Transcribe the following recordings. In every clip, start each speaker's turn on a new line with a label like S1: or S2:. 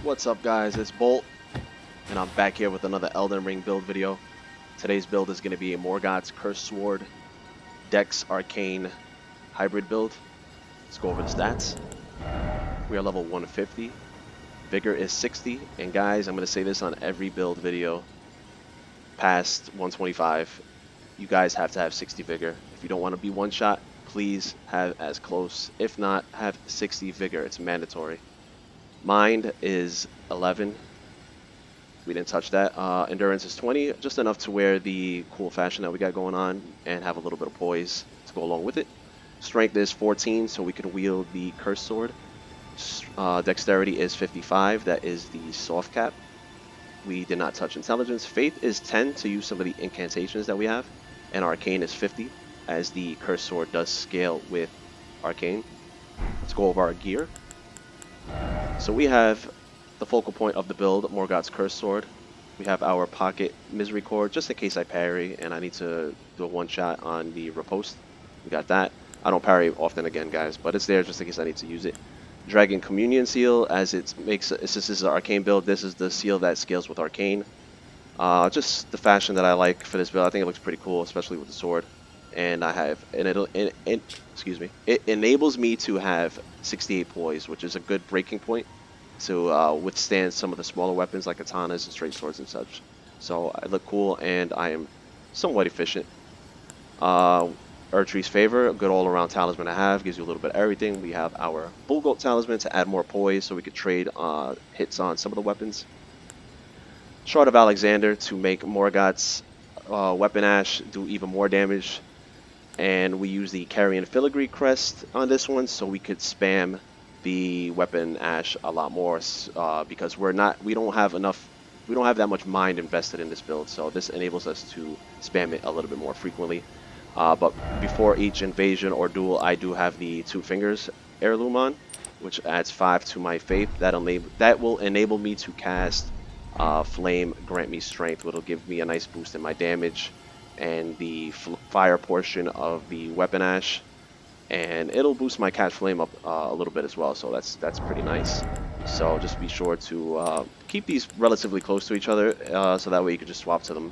S1: What's up guys, it's Bolt, and I'm back here with another Elden Ring build video. Today's build is going to be a Morgott's Cursed Sword, Dex Arcane hybrid build. Let's go over the stats. We are level 150, Vigor is 60, and guys, I'm going to say this on every build video, past 125, you guys have to have 60 Vigor. If you don't want to be one shot, please have as close. If not, have 60 Vigor, it's mandatory. Mind is 11. We didn't touch that. Endurance is 20, just enough to wear the cool fashion that we got going on and have a little bit of poise to go along with it. Strength is 14, so we can wield the Cursed Sword. Dexterity is 55, that is the soft cap. We did not touch Intelligence. Faith is 10 to use some of the incantations that we have. And Arcane is 50, as the Cursed Sword does scale with Arcane. Let's go over our gear. So we have the focal point of the build, Morgott's Cursed Sword. We have our pocket Misery Cord, just in case I parry and I need to do a one-shot on the riposte. We got that. I don't parry often again, guys, but it's there just in case I need to use it. Dragon Communion Seal, as it makes, since this is an Arcane build, this is the seal that scales with Arcane. Just the fashion that I like for this build. I think it looks pretty cool, especially with the sword. And I have, and it enables me to have 68 poise, which is a good breaking point to withstand some of the smaller weapons like katanas and straight swords and such. So I look cool and I am somewhat efficient. Erdtree's Favor, a good all-around talisman to have, gives you a little bit of everything. We have our Bullgoat talisman to add more poise so we could trade hits on some of the weapons. Shard of Alexander to make Morgott's weapon ash do even more damage. And we use the Carrion Filigree crest on this one so we could spam the weapon ash a lot more because we don't have that much mind invested in this build, so this enables us to spam it a little bit more frequently. But before each invasion or duel, I do have the 2 fingers heirloom on, which adds 5 to my faith. That will enable me to cast Flame, grant me strength, which will give me a nice boost in my damage, and the fire portion of the weapon ash, and it'll boost my catch flame up a little bit as well, so that's pretty nice. So just be sure to keep these relatively close to each other so that way you can just swap to them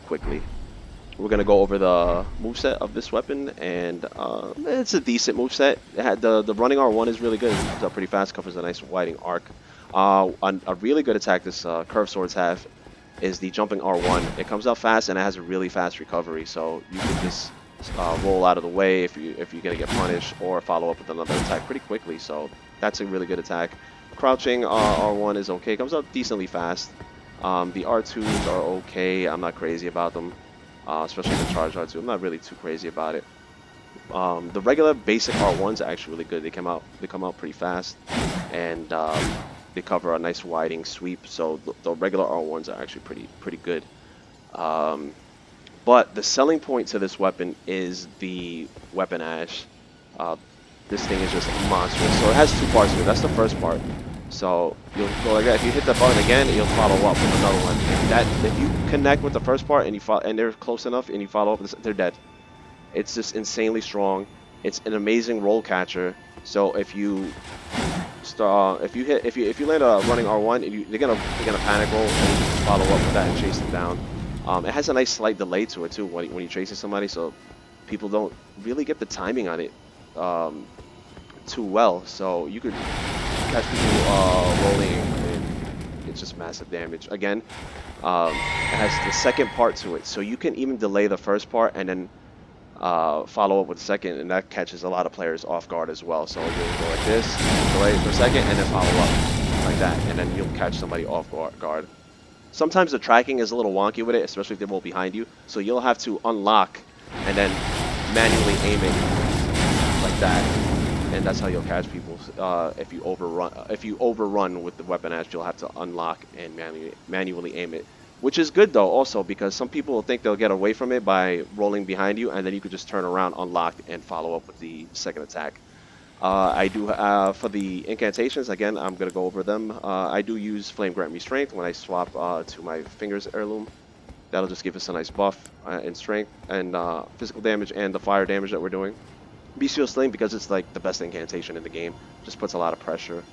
S1: quickly. We're gonna go over the moveset of this weapon, and it's a decent moveset. The running R1 is really good. It's up pretty fast, covers a nice widening arc. A really good attack this curved swords have is the jumping R1. It comes out fast and it has a really fast recovery, so you can just roll out of the way if you're gonna get punished, or follow up with another attack pretty quickly. So that's a really good attack. Crouching R1 is okay, comes out decently fast. The R2s are okay. I'm not crazy about them, especially the charge R2. I'm not really too crazy about it. The regular basic R1s are actually really good. They come out pretty fast, and they cover a nice widening sweep. So the regular R1s are actually pretty good. But the selling point to this weapon is the weapon ash. This thing is just monstrous. So it has 2 parts to it. That's the first part. So you'll go like that. If you hit the button again, you'll follow up with another one. If you connect with the first part and they're close enough and you follow up, they're dead. It's just insanely strong. It's an amazing roll catcher. So if you land a running R1, they're gonna panic roll and you follow up with that and chase them down. It has a nice slight delay to it too when you're chasing somebody, so people don't really get the timing on it too well. So you could catch people rolling and it's just massive damage. Again, it has the second part to it, so you can even delay the first part and then follow up with the second, and that catches a lot of players off guard as well. So you'll go like this, delay for a second, and then follow up like that, and then you'll catch somebody off guard. Sometimes the tracking is a little wonky with it, especially if they roll behind you, so you'll have to unlock and then manually aim it like that, and that's how you'll catch people. If you overrun with the weapon ash, you'll have to unlock and manually aim it. Which is good though also, because some people will think they'll get away from it by rolling behind you, and then you could just turn around, unlock, and follow up with the second attack. I do for the incantations, again, I'm going to go over them. I do use Flame Grant Me Strength when I swap to my Fingers Heirloom. That'll just give us a nice buff in strength and physical damage and the fire damage that we're doing. Bestial Sling, because it's like the best incantation in the game, just puts a lot of pressure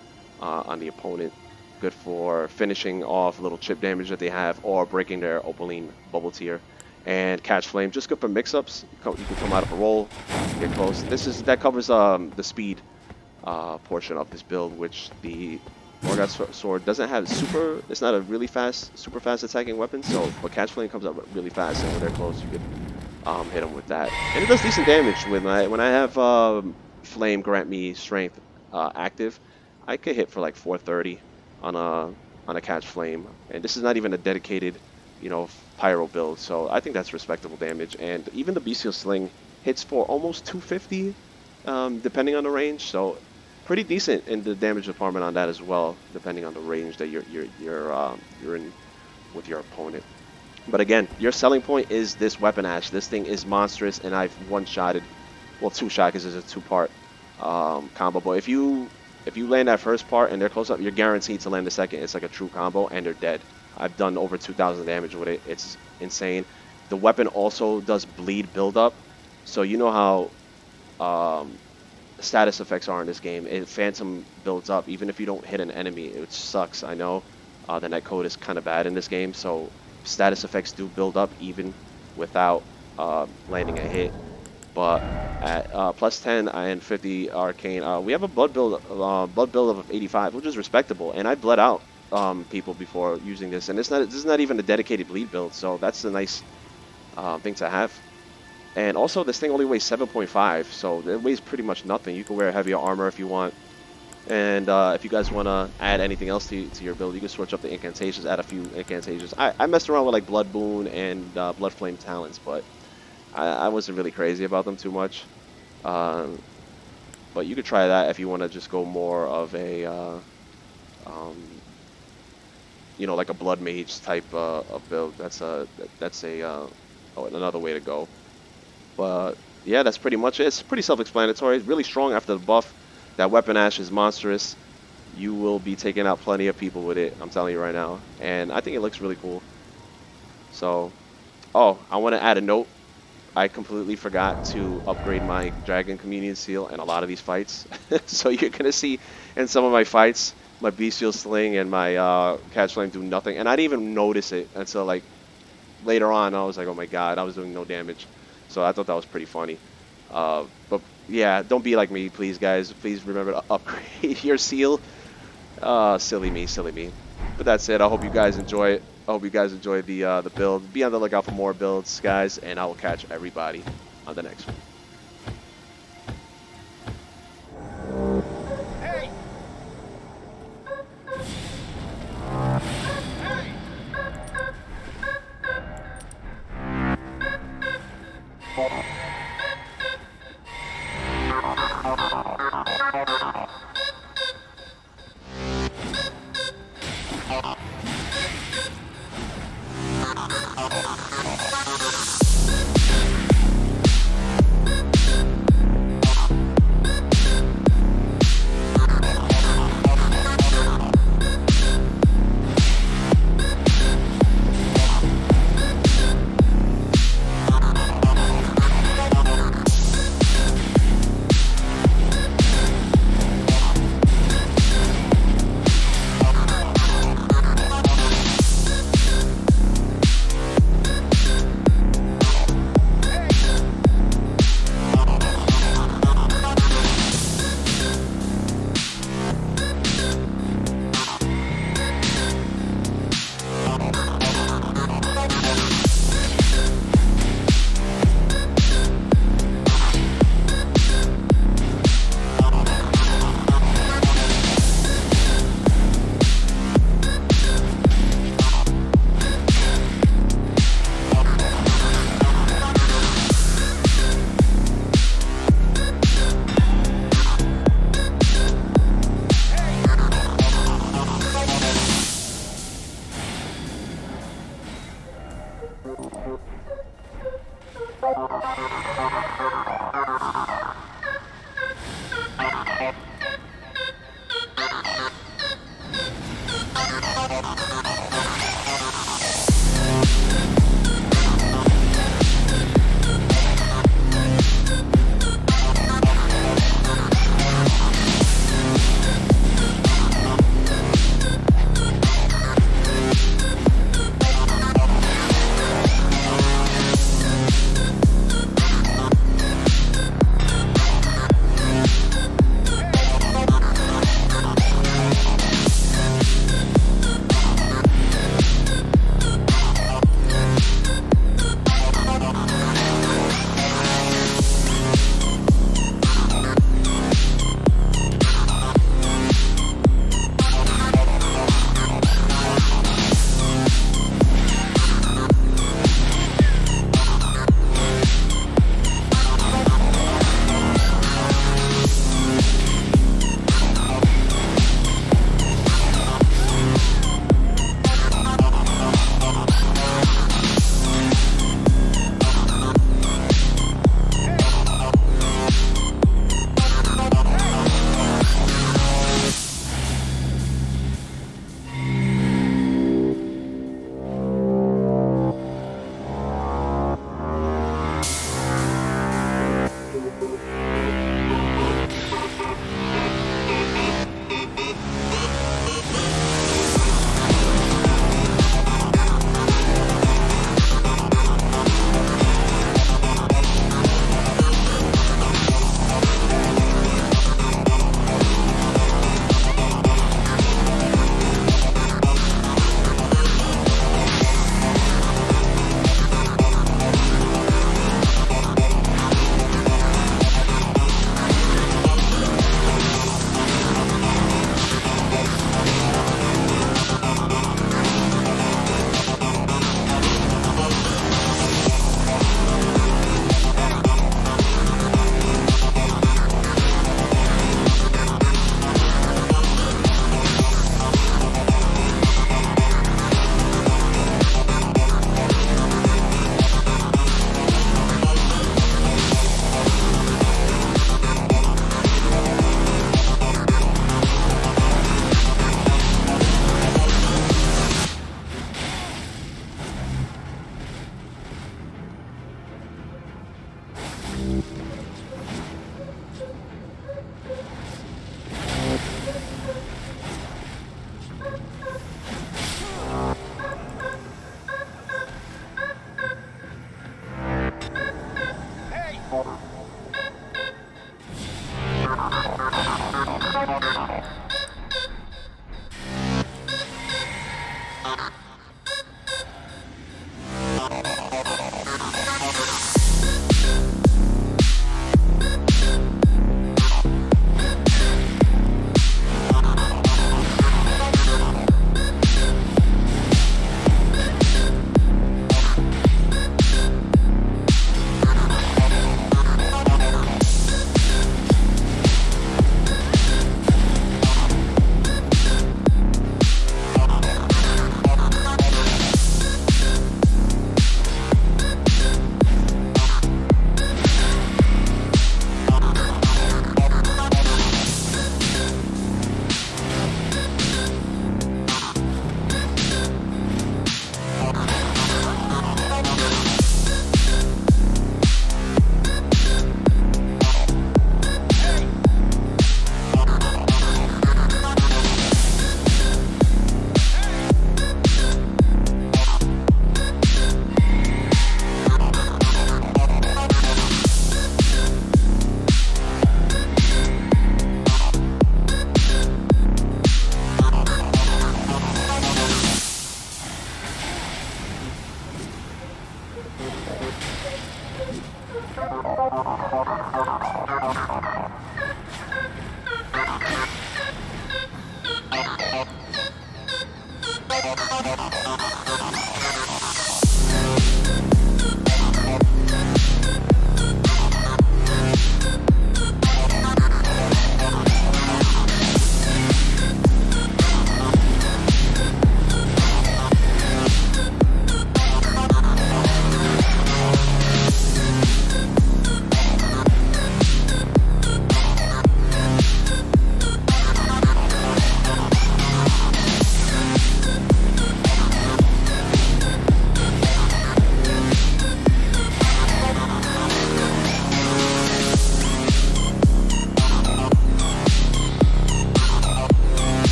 S1: on the opponent. Good for finishing off little chip damage that they have or breaking their Opaline bubble tier. And Catch Flame, just good for mix-ups. You can come out of a roll, get close. That covers the speed portion of this build, which the Morgott sword doesn't have super. It's not a really super fast attacking weapon. So, but Catch Flame comes up really fast, and when they're close, you can hit them with that, and it does decent damage. When I have Flame grant me strength active, I could hit for like 430 on a Catch Flame, and this is not even a dedicated, pyro build. So I think that's respectable damage, and even the Bestial Sling hits for almost 250, depending on the range. So pretty decent in the damage department on that as well, depending on the range that you're in with your opponent. But again, your selling point is this weapon ash. This thing is monstrous, and I've one-shotted, well, two-shot because it's a two-part combo. But if you land that first part and they're close up, you're guaranteed to land the second. It's like a true combo, and they're dead. I've done over 2,000 damage with it. It's insane. The weapon also does bleed build-up, so you know how status effects are in this game. Phantom builds up even if you don't hit an enemy, which sucks. I know the netcode is kind of bad in this game, so status effects do build up even without landing a hit. But at plus 10 and 50 Arcane, we have a blood build of 85, which is respectable. And I bled out people before using this, and this is not even a dedicated bleed build, so that's a nice thing to have. And also, this thing only weighs 7.5, so it weighs pretty much nothing. You can wear heavier armor if you want. And if you guys want to add anything else to your build, you can switch up the incantations, add a few incantations. I messed around with like Blood Boon and Blood Flame Talents, but I wasn't really crazy about them too much. But you could try that if you want to just go more of a, like a Blood Mage type of build. That's another way to go. But yeah, that's pretty much it. It's pretty self-explanatory. It's really strong after the buff. That weapon ash is monstrous. You will be taking out plenty of people with it, I'm telling you right now. And I think it looks really cool. So, I want to add a note. I completely forgot to upgrade my Dragon Communion Seal in a lot of these fights. So you're going to see in some of my fights, my Bestial Sling and my Catch Flame do nothing. And I didn't even notice it until like later on. I was like, oh my god, I was doing no damage. So I thought that was pretty funny. But yeah, don't be like me, please, guys. Please remember to upgrade your seal. Silly me. But that's it. I hope you guys enjoy it. I hope you guys enjoy the build. Be on the lookout for more builds, guys, and I will catch everybody on the next one.